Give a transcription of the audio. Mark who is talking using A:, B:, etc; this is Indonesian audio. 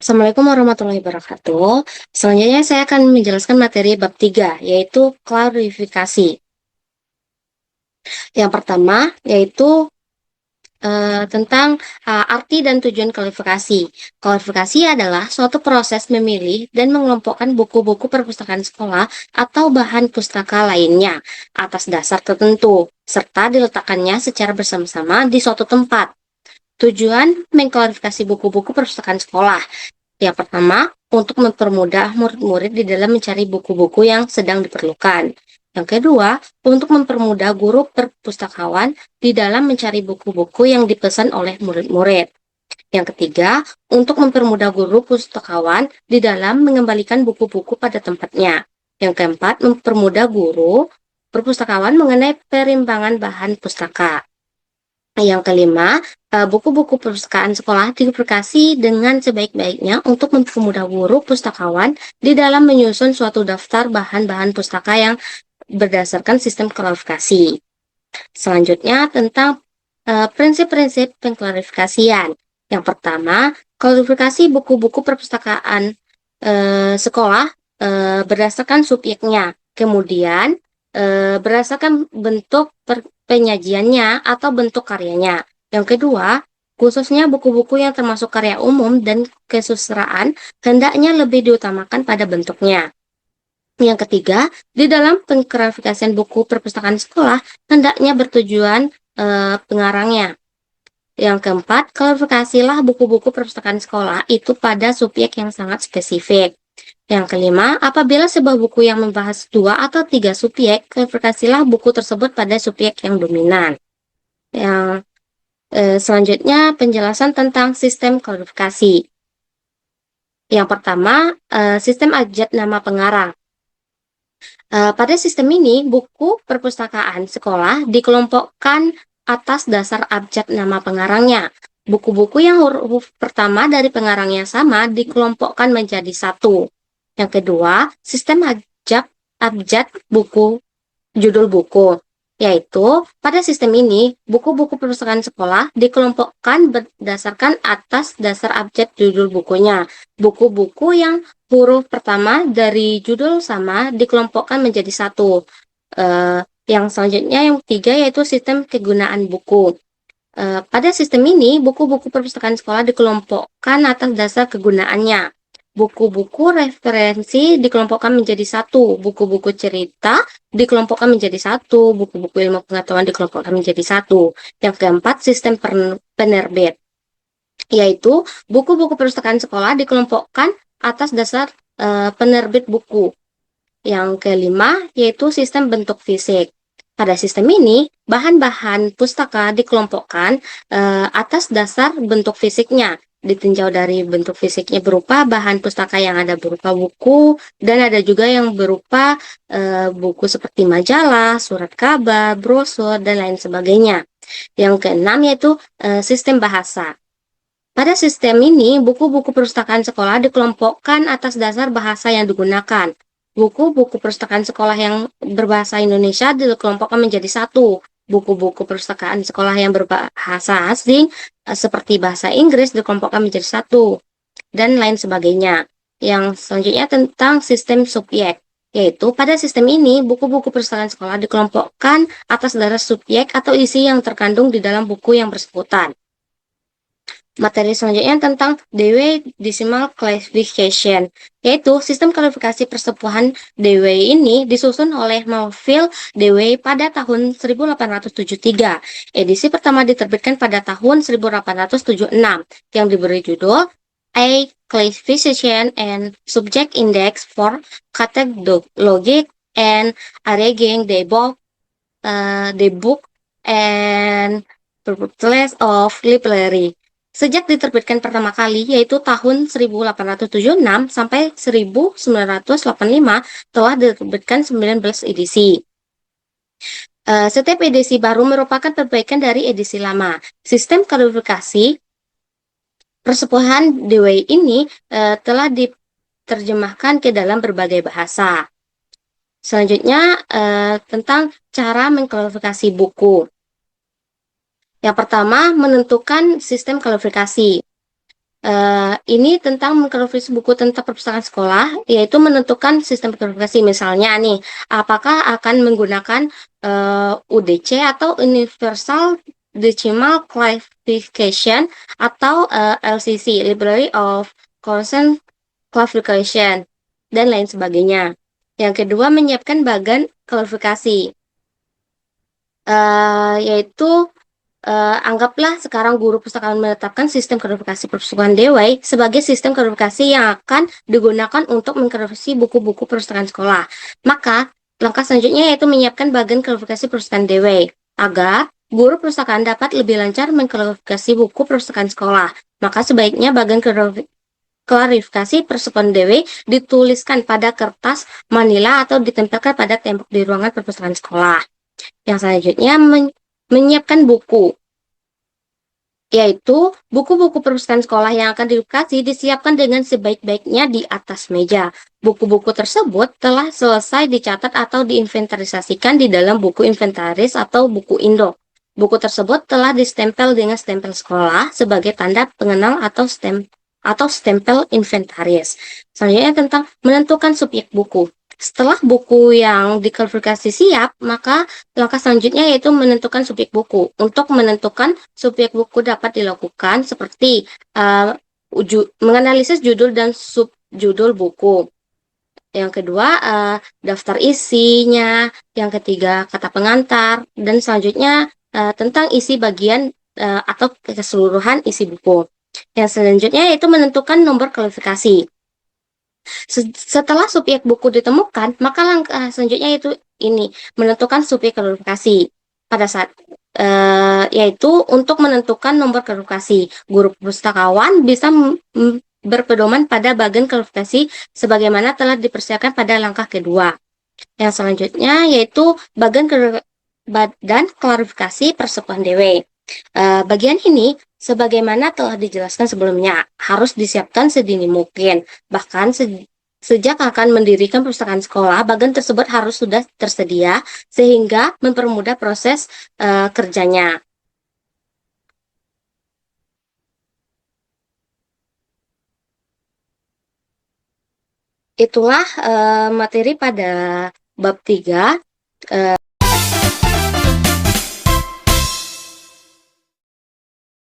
A: Assalamualaikum warahmatullahi wabarakatuh. Selanjutnya saya akan menjelaskan materi bab 3, yaitu klarifikasi. Yang pertama, yaitu tentang arti dan tujuan klarifikasi. Klarifikasi adalah suatu proses memilih dan mengelompokkan buku-buku perpustakaan sekolah atau bahan pustaka lainnya atas dasar tertentu, serta diletakkannya secara bersama-sama di suatu tempat. Tujuan mengklarifikasi buku-buku perpustakaan sekolah. Yang pertama, untuk mempermudah murid-murid di dalam mencari buku-buku yang sedang diperlukan. Yang kedua, untuk mempermudah guru perpustakawan di dalam mencari buku-buku yang dipesan oleh murid-murid. Yang ketiga, untuk mempermudah guru pustakawan di dalam mengembalikan buku-buku pada tempatnya. Yang keempat, mempermudah guru perpustakawan mengenai perimbangan bahan pustaka. Yang kelima, buku-buku perpustakaan sekolah dipublikasi dengan sebaik-baiknya untuk mempermudah guru pustakawan di dalam menyusun suatu daftar bahan-bahan pustaka yang berdasarkan sistem klarifikasi. Selanjutnya tentang prinsip-prinsip pengklarifikasian. Yang pertama, klarifikasi buku-buku perpustakaan sekolah berdasarkan subjeknya. Kemudian berdasarkan bentuk penyajiannya atau bentuk karyanya. Yang kedua, khususnya buku-buku yang termasuk karya umum dan kesusastraan hendaknya lebih diutamakan pada bentuknya. Yang ketiga, di dalam pengklarifikasian buku perpustakaan sekolah hendaknya bertujuan pengarangnya. Yang keempat, klarifikasilah buku-buku perpustakaan sekolah itu pada subjek yang sangat spesifik. Yang kelima, apabila sebuah buku yang membahas 2 atau 3 subjek, klarifikasilah buku tersebut pada subjek yang dominan. Yang selanjutnya, penjelasan tentang sistem klarifikasi. Yang pertama, sistem abjad nama pengarang. Pada sistem ini, buku perpustakaan sekolah dikelompokkan atas dasar abjad nama pengarangnya. Buku-buku yang huruf pertama dari pengarangnya sama dikelompokkan menjadi satu. Yang kedua, sistem abjad buku, judul buku, yaitu pada sistem ini, buku-buku perpustakaan sekolah dikelompokkan berdasarkan atas dasar abjad judul bukunya. Buku-buku yang huruf pertama dari judul sama dikelompokkan menjadi satu. Yang selanjutnya, yang ketiga, yaitu sistem kegunaan buku. Pada sistem ini, buku-buku perpustakaan sekolah dikelompokkan atas dasar kegunaannya. Buku-buku referensi dikelompokkan menjadi satu, buku-buku cerita dikelompokkan menjadi satu, buku-buku ilmu pengetahuan dikelompokkan menjadi satu. Yang keempat, sistem penerbit, yaitu buku-buku perpustakaan sekolah dikelompokkan atas dasar penerbit buku. Yang kelima, yaitu sistem bentuk fisik. Pada sistem ini, bahan-bahan pustaka dikelompokkan atas dasar bentuk fisiknya, ditinjau dari bentuk fisiknya berupa bahan pustaka yang ada berupa buku, dan ada juga yang berupa buku seperti majalah, surat kabar, brosur, dan lain sebagainya. Yang keenam, yaitu sistem bahasa. Pada sistem ini, buku-buku perpustakaan sekolah dikelompokkan atas dasar bahasa yang digunakan. Buku-buku perpustakaan sekolah yang berbahasa Indonesia dikelompokkan menjadi satu. Buku-buku perpustakaan sekolah yang berbahasa asing seperti bahasa Inggris dikelompokkan menjadi satu, dan lain sebagainya. Yang selanjutnya tentang sistem subjek, yaitu pada sistem ini buku-buku perpustakaan sekolah dikelompokkan atas dasar subjek atau isi yang terkandung di dalam buku yang bersangkutan. Materi selanjutnya tentang Dewey Decimal Classification, yaitu sistem klasifikasi persepuhan Dewey ini disusun oleh Melville Dewey pada tahun 1873. Edisi pertama diterbitkan pada tahun 1876 yang diberi judul A Classification and Subject Index for Catalogic and Arranging the Book and Purposes of Library. Sejak diterbitkan pertama kali, yaitu tahun 1876 sampai 1985, telah diterbitkan 19 edisi. Setiap edisi baru merupakan perbaikan dari edisi lama. Sistem klasifikasi persepuhan Dewey ini telah diterjemahkan ke dalam berbagai bahasa. Selanjutnya tentang cara mengklasifikasi buku. Yang pertama, menentukan sistem klasifikasi. Ini tentang mengklarifikasi buku tentang perpustakaan sekolah, yaitu menentukan sistem klarifikasi. Misalnya nih, apakah akan menggunakan UDC atau Universal Decimal Classification atau LCC, Library of Constant Classification, dan lain sebagainya. Yang kedua, menyiapkan bagan klarifikasi, yaitu anggaplah sekarang guru pustakaan menetapkan sistem klarifikasi perpustakaan Dewey sebagai sistem klarifikasi yang akan digunakan untuk mengklarifikasi buku-buku perpustakaan sekolah. Maka, langkah selanjutnya yaitu menyiapkan bagan klarifikasi perpustakaan Dewey agar guru perpustakaan dapat lebih lancar mengklarifikasi buku perpustakaan sekolah. Maka sebaiknya bagan klarifikasi perpustakaan Dewey dituliskan pada kertas manila atau ditempelkan pada tembok di ruangan perpustakaan sekolah. Yang selanjutnya menyiapkan buku, yaitu buku-buku perpustakaan sekolah yang akan diedukasi disiapkan dengan sebaik-baiknya di atas meja. Buku-buku tersebut telah selesai dicatat atau diinventarisasikan di dalam buku inventaris atau buku induk. Buku tersebut telah distempel dengan stempel sekolah sebagai tanda pengenal atau stempel inventaris. Selanjutnya tentang menentukan subjek buku. Setelah buku yang diklarifikasi siap, maka langkah selanjutnya yaitu menentukan subjek buku. Untuk menentukan subjek buku dapat dilakukan seperti menganalisis judul dan subjudul buku. Yang kedua, daftar isinya. Yang ketiga, kata pengantar. Dan selanjutnya, tentang isi bagian atau keseluruhan isi buku. Yang selanjutnya yaitu menentukan nomor klarifikasi. Setelah subjek buku ditemukan, maka langkah selanjutnya yaitu ini, menentukan subjek klarifikasi. Pada saat yaitu untuk menentukan nomor klarifikasi, guru pustakawan bisa berpedoman pada bagian klarifikasi sebagaimana telah dipersiapkan pada langkah kedua. Yang selanjutnya yaitu badan klarifikasi persekolahan Dewey. Bagian ini, sebagaimana telah dijelaskan sebelumnya, harus disiapkan sedini mungkin. Bahkan sejak akan mendirikan perpustakaan sekolah, bagan tersebut harus sudah tersedia sehingga mempermudah proses kerjanya. Itulah materi pada bab 3.